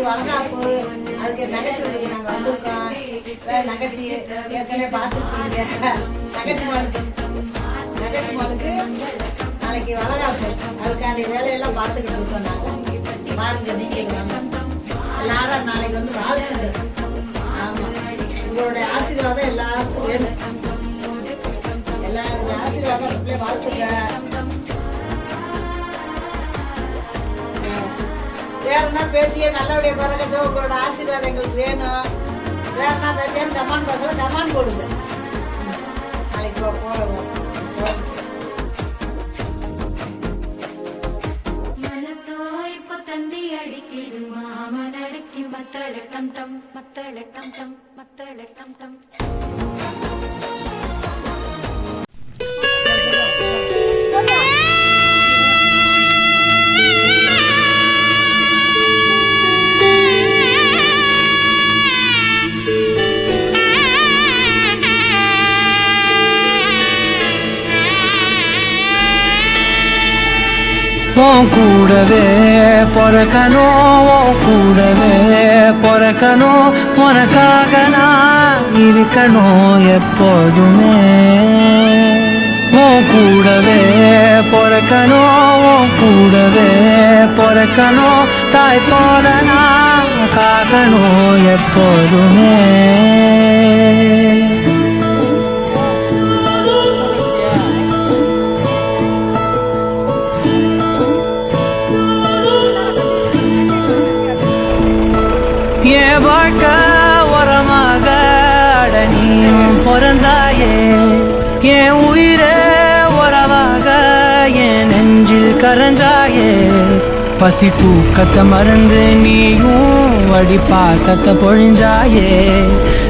வளகாப்பு அதுக்கு நகைச்சுவைக்கு நாங்கள் வந்திருக்கோம். நகைச்சி ஏற்கனவே பார்த்துருக்கீங்க. நகைச்சி மாலுக்கு நாளைக்கு வளகாப்பு அதுக்காண்டி வேலையெல்லாம் பார்த்துக்கிட்டு இருக்கோம். நாங்கள் பாருங்க, நீங்கள் எல்லாரும் நாளைக்கு வந்து வாழ்த்துக்கள். ஆமாம், உங்களுடைய ஆசீர்வாதம் எல்லாருக்கும் வேணும். எல்லாருடைய ஆசீர்வாதம் அப்படியே வாழ்த்துக்க. வேறனா பேத்தியே நல்லபடியா பிறக்கட்டும். உங்களோட ஆசீர்வாதம் எங்களுக்கு வேணும். வேறனா பேத்தியான்னு கமான் பார்க்கல, கமான் போடுங்க. நாளைக்கு போடுவோம். மனசோ இப்போ தந்தி அடிக்குது, மாமன் அடிக்கு மத்தள டம் டம் மத்தள டம் டம் மத்தள டம் டம். கூடவே பொறக்கணும், கூடவே பொறக்கணும், உனக்காக நான் இருக்கணும் எப்போதுமே. கூடவே பொறக்கணும், கூடவே பொறக்கணும், தாய் போல நான் காக்கணும் எப்போதுமே. என் வாழ்க்கை உரமாக அடனியும் பிறந்தாயே, என் உயிரே உறவாக என் நெஞ்சில் கரஞ்சாயே. பசி தூக்கத்தை மறந்து நீயும் அடி பாசத்தை பொழிஞ்சாயே.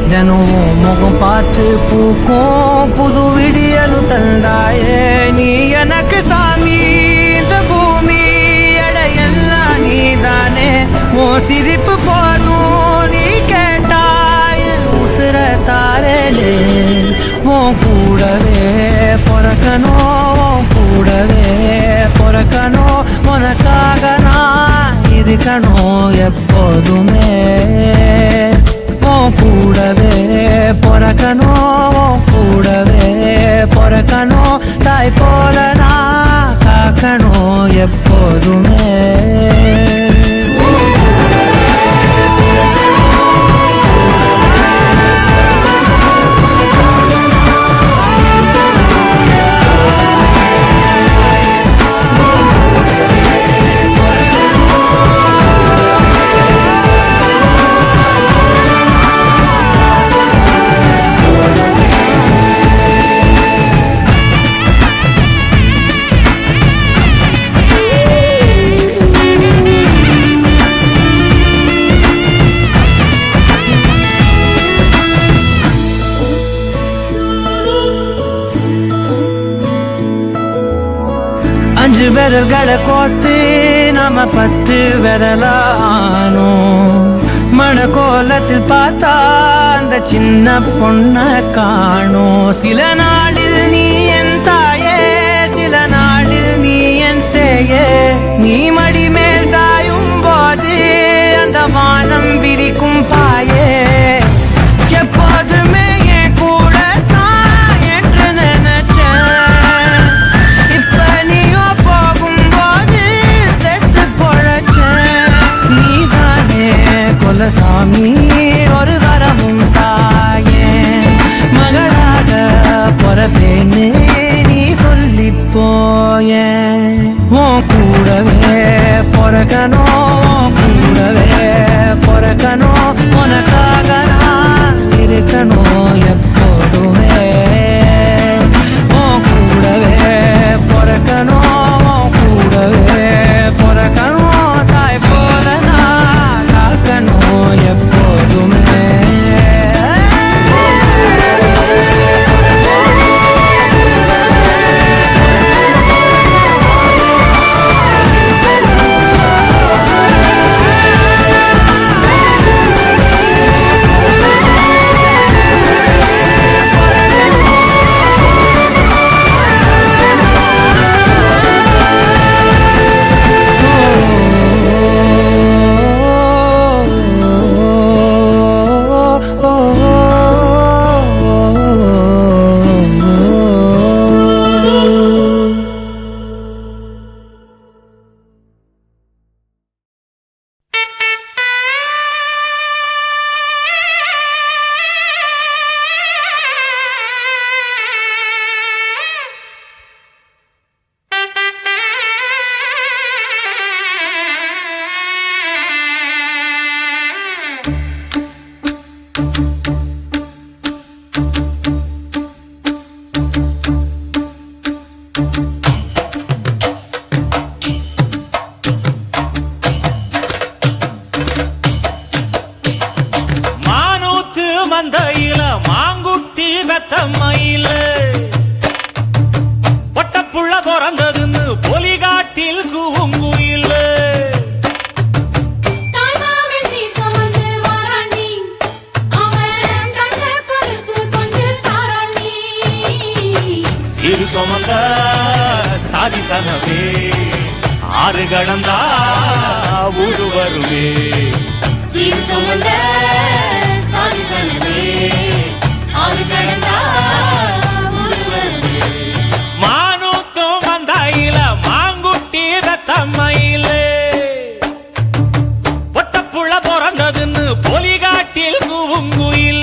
தினமும் முகம் பார்த்து பூக்கும் புது விடியலும் தந்தாயே. நீ எனக்கு சாமி, இந்த பூமி எடையெல்லாம் நீதானே. ஓ சிரிப்பு போதும் நீ கேட்டாய் உசுர தாரலே. உன் கூடவே பொறக்கணும், கூடவே பொறக்கணும், உனக்காக நான் இருக்கணும் எப்போதுமே. உன் கூடவே பொறக்கணும், கூடவே பொறக்கணும், தாய் போல நான் காக்கணும் எப்போதுமே. அஞ்சு விரல்களை கோத்து நாம 10 விரலானோம். மணக்கோலத்தில் பார்த்தா அந்த சின்ன பொண்ண காணோம். சில நாளில் நீ என் தாயே, சில நாளில் நீ என் சேயே. நீ மடி மேல் சாயும் போது அந்த வானம் விரிக்கும் பாயே. எப்போதுமே என் கூட தான் என்று நினைச்சேன். இப்ப நீயோ போகும்போது செத்து பொழைச்சேன். நீதானே கொலசாமி, ஒரு வரமும் தாயே. மகளாக பொறப்பேன்னு நீ சொல்லி போய. உன் கூடவே பொறக்கணும், கூடவே பொறக்கணும், உனக்காக நான் இருக்கணும் எப்போதுமே. உன் கூடவே பொறக்கணும், கூடவே பொறக்கணும், தாய் போல நான் காக்கணும் எப்போதுமே. மந்தையில மாங்குட்டி வெத்தம்மையில பொட்டப்புள்ள பிறந்ததுன்னு பொலிகாட்டில் கூங்குயில சீரு சுமந்த சாதி சனவே ஆறு கடந்தா ஊரு வருவே சீர் சுமந்த சாதி சனவே ஆறு கடந்தா ஊரு வருவே மானூத்தும் மந்தாயில மாங்குட்டி ரத்தம்மையில ஒட்டப்புள்ள பிறந்ததுன்னு பொலிகாட்டில் கூங்குயில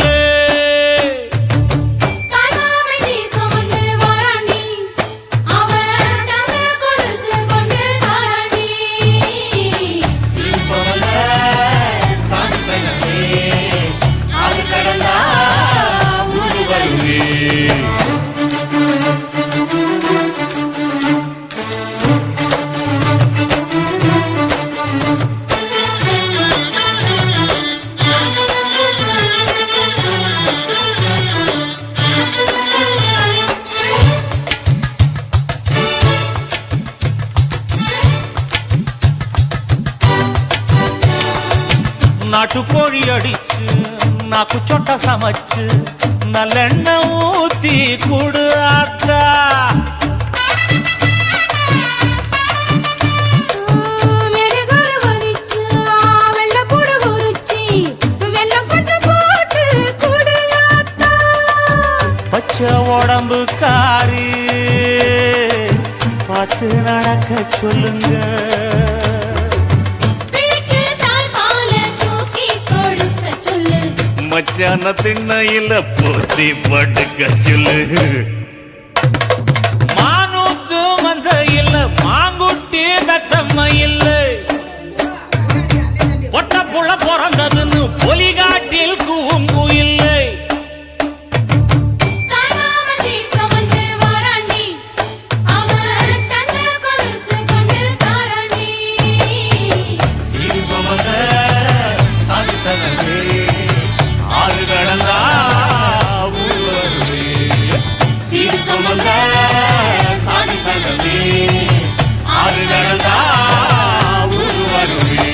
நாட்டுக்கோழி அடிச்சு நாக்கு சொட்ட சமைச்சு நல்லெண்ணெய் ஊத்தி குடு ஆத்தா பச்சை உடம்பு காரி பார்த்து நடக்க சொல்லுங்க மச்சான திண்ணையில போத்தி படுக்க சொல்லு மானூத்து மந்தையில மாங்குட்டி தத்தம்மையில பொட்டப்புள்ள பிறந்ததுன்னு பொலிகாட்டில் கூங்குயில்லை சீரு சுமந்த சாதி சனவே ஆறு கடந்தா ஊரு வருவே சீரு சுமந்த சாதி சனவே ஆறு கடந்தா ஊரு வருவே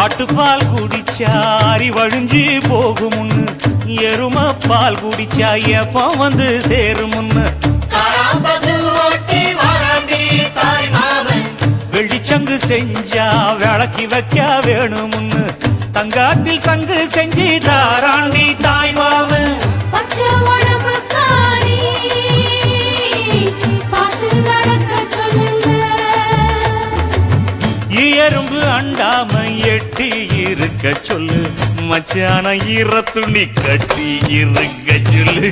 ஆட்டுப்பால் குடிச்சா அறிவழிஞ்சி போகுமுன்னு எரும பால் குடிச்சா எப்ப வந்து சேருமுன்னு வெள்ளிச்சங்கு செஞ்சா விளக்கி வைக்க வேணுமுன்னு தங்காத்தில் சங்கு செஞ்சு தாராண்டி தாய் மாமன் எறும்பு அண்டாம எட்டி இருக்க சொல்லு மச்சான ஈர துணி கட்டி இருக்க சொல்லு